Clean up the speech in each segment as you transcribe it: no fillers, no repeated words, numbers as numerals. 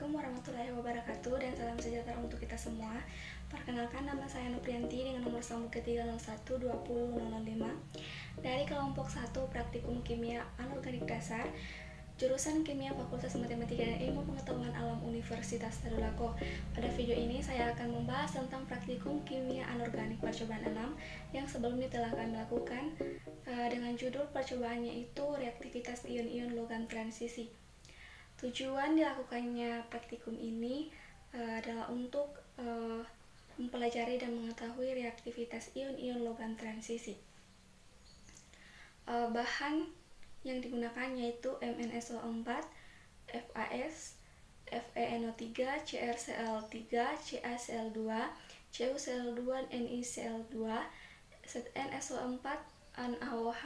Assalamualaikum warahmatullahi wabarakatuh dan salam sejahtera untuk kita semua. Perkenalkan, nama saya Nuprianti dengan nomor sambung ke3012005 dari kelompok 1 Praktikum Kimia Anorganik Dasar, jurusan Kimia Fakultas Matematika dan Ilmu Pengetahuan Alam Universitas Tadulako. Pada video ini saya akan membahas tentang praktikum Kimia Anorganik percobaan 6 yang sebelumnya telah kami lakukan dengan judul percobaannya itu reaktivitas ion-ion logam transisi. Tujuan dilakukannya praktikum ini adalah untuk mempelajari dan mengetahui reaktivitas ion-ion logam transisi. Bahan yang digunakan yaitu MnSO4, FAS, FeNO3, CrCl3, CaCl2, CuCl2, NiCl2, NSO4, NaOH,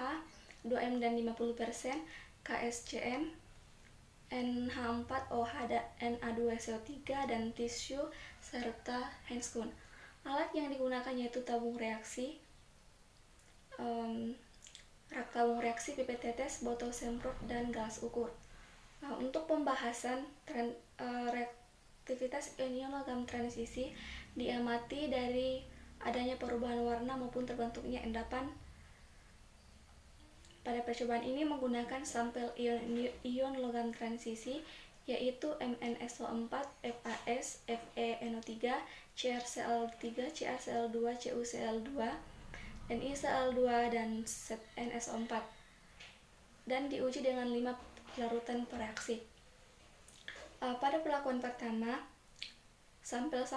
2M dan 50%, KSCN, NH4OH, Na2SO3, dan tisu serta Henskun. Alat yang digunakan yaitu tabung reaksi, rak tabung reaksi, pipet tetes, botol semprot, dan gelas ukur. Untuk pembahasan reaktivitas ion logam transisi diamati dari adanya perubahan warna maupun terbentuknya endapan. Pada percobaan ini menggunakan sampel ion logam transisi yaitu MnSO4, FAS, FeNO3, CrCl3, CaCl2, CuCl2, NiCl2, dan NSO4, dan diuji dengan 5 larutan pereaksi. Pada perlakuan pertama, sampel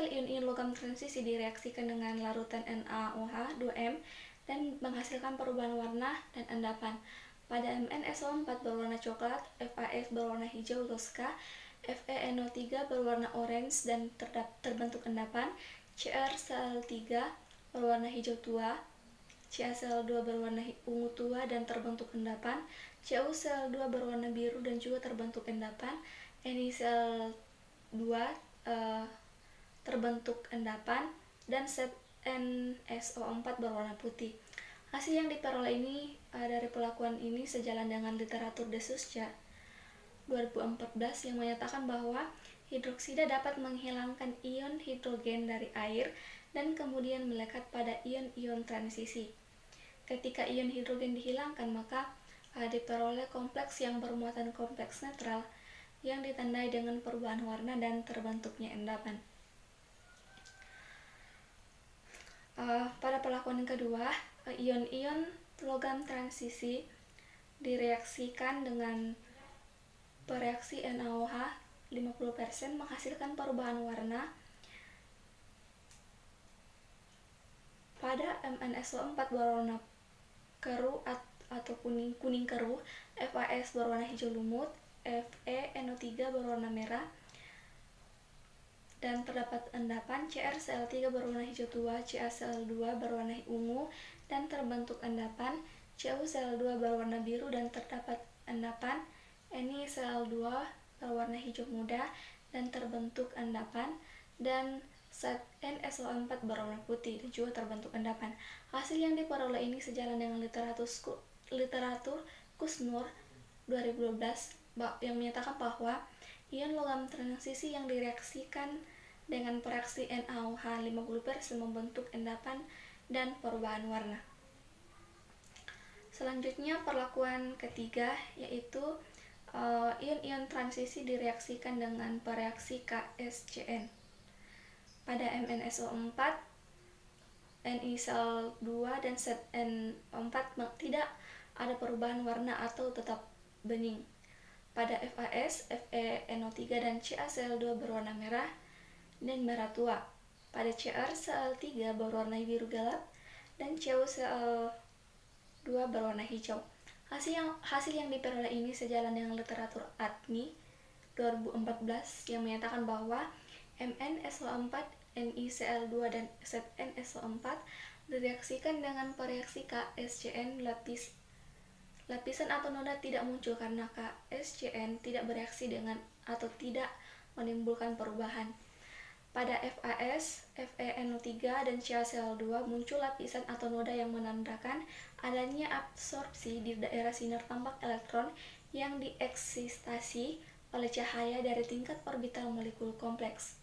ion-ion logam transisi direaksikan dengan larutan NaOH 2M dan menghasilkan perubahan warna dan endapan. Pada MnSO4 berwarna coklat, FAS berwarna hijau toska, FeNO3 berwarna orange dan terbentuk endapan, CrCl3 berwarna hijau tua, CaCl2 berwarna ungu tua dan terbentuk endapan, CuCl2 berwarna biru dan juga terbentuk endapan, NiCl2 terbentuk endapan, dan NSO4 berwarna putih. Hasil yang diperoleh ini dari pelakuan ini sejalan dengan literatur Desuscha 2014 yang menyatakan bahwa hidroksida dapat menghilangkan ion hidrogen dari air dan kemudian melekat pada ion-ion transisi. Ketika ion hidrogen dihilangkan, maka diperoleh kompleks yang bermuatan kompleks netral yang ditandai dengan perubahan warna dan terbentuknya endapan. Pada perlakuan yang kedua, ion-ion logam transisi direaksikan dengan pereaksi NaOH 50% menghasilkan perubahan warna. Pada MnSO4 berwarna keruh atau kuning keruh, FAS berwarna hijau lumut, FeNO3 berwarna merah dan terdapat endapan, CrCl3 berwarna hijau tua, CaCl2 berwarna ungu dan terbentuk endapan, CuCl2 berwarna biru dan terdapat endapan, NiCl2 berwarna hijau muda dan terbentuk endapan, dan NSO4 berwarna putih dan juga terbentuk endapan. Hasil yang diperoleh ini sejalan dengan literatur Kusnur 2012 yang menyatakan bahwa ion logam transisi yang direaksikan dengan pereaksi NaOH 50% membentuk endapan dan perubahan warna. Selanjutnya perlakuan ketiga yaitu ion-ion transisi direaksikan dengan pereaksi KSCN. Pada MnSO4, NiCl2 dan ZN4 tidak ada perubahan warna atau tetap bening. Pada FAS, FeNO3 dan CaCl2 berwarna merah dan merah tua. Pada CrCl3 berwarna biru gelap dan CuCl2 berwarna hijau. Hasil yang diperoleh ini sejalan dengan literatur ADMI 2014 yang menyatakan bahwa MnSO4, NiCl2 dan ZnSO4 direaksikan dengan pereaksi KSCN. Lapisan atau noda tidak muncul karena KSCN tidak bereaksi dengan atau tidak menimbulkan perubahan. Pada FAS, FeNO3 dan CaCl2 muncul lapisan atau noda yang menandakan adanya absorpsi di daerah sinar tambak elektron yang dieksitasi oleh cahaya dari tingkat orbital molekul kompleks.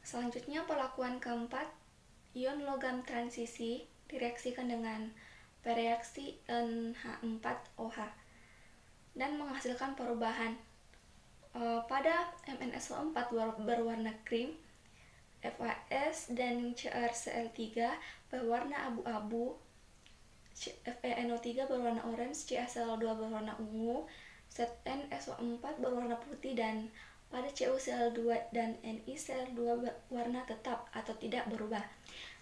Selanjutnya, perlakuan keempat, ion logam transisi direaksikan dengan bereaksi NH4OH dan menghasilkan perubahan. Pada MnSO4 berwarna krim, FAS dan CrCl3 berwarna abu-abu, FeNO3 berwarna orange, CaCl2 berwarna ungu, ZnSO4 berwarna putih, dan pada CuCl2 dan NiCl2 warna tetap atau tidak berubah,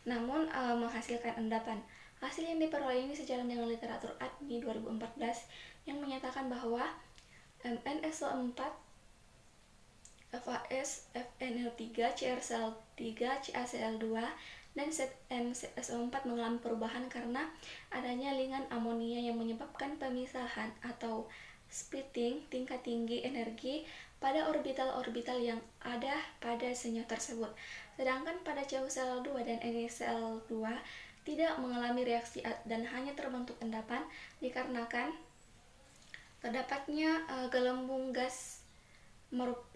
namun menghasilkan endapan. Hasil yang diperoleh ini sejalan dengan literatur ADNI 2014 yang menyatakan bahwa MnSO4, FAS, FeNO3, CrCl3, CaCl2, dan ZnSO4 mengalami perubahan karena adanya lingan amonia yang menyebabkan pemisahan atau splitting tingkat tinggi energi pada orbital-orbital yang ada pada senyawa tersebut. Sedangkan pada CuCl2 dan NiCl2 tidak mengalami reaksi dan hanya terbentuk endapan dikarenakan terdapatnya gelembung gas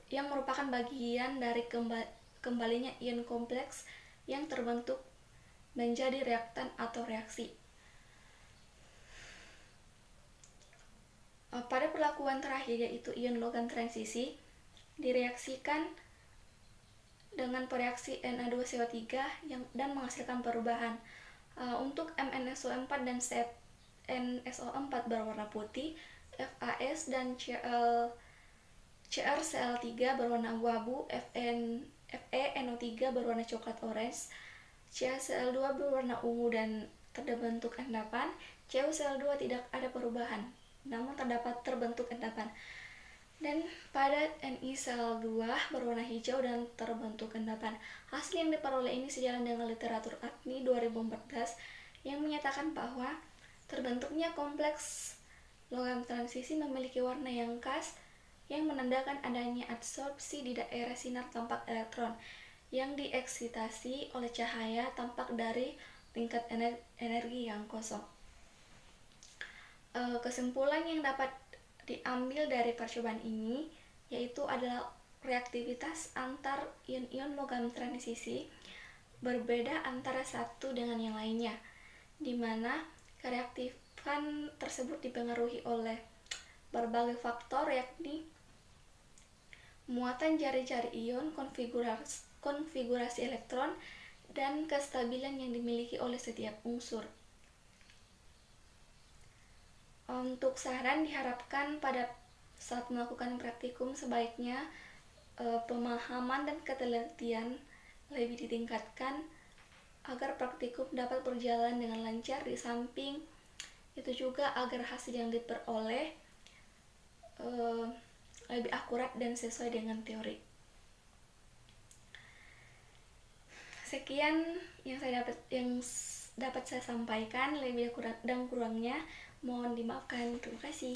yang merupakan bagian dari kembalinya ion kompleks yang terbentuk menjadi reaktan atau reaksi. Pada perlakuan terakhir, yaitu ion logam transisi, direaksikan dengan pereaksi Na2CO3 dan menghasilkan perubahan. Untuk MnSO4 dan ZnSO4 berwarna putih, FAS dan CrCl3 berwarna abu-abu, FeNO3 berwarna coklat orange, CaCl2 berwarna ungu dan terbentuk endapan. CuCl2 tidak ada perubahan, namun terbentuk endapan. Dan pada NiCl2 berwarna hijau dan terbentuk endapan. Hasil yang diperoleh ini sejalan dengan literatur ADNI 2014 yang menyatakan bahwa terbentuknya kompleks logam transisi memiliki warna yang khas yang menandakan adanya adsorpsi di daerah sinar tampak elektron yang dieksitasi oleh cahaya tampak dari tingkat energi yang kosong. Kesimpulan yang dapat diambil dari percobaan ini yaitu adalah reaktivitas antar ion-ion logam transisi berbeda antara satu dengan yang lainnya, di mana kereaktifan tersebut dipengaruhi oleh berbagai faktor, yakni muatan jari-jari ion, konfigurasi elektron, dan kestabilan yang dimiliki oleh setiap unsur. Untuk saran, diharapkan pada saat melakukan praktikum sebaiknya pemahaman dan ketelitian lebih ditingkatkan agar praktikum dapat berjalan dengan lancar. Di samping itu juga agar hasil yang diperoleh lebih akurat dan sesuai dengan teori. Sekian yang dapat saya sampaikan, lebih dan kurangnya mohon dimaafkan. Terima kasih.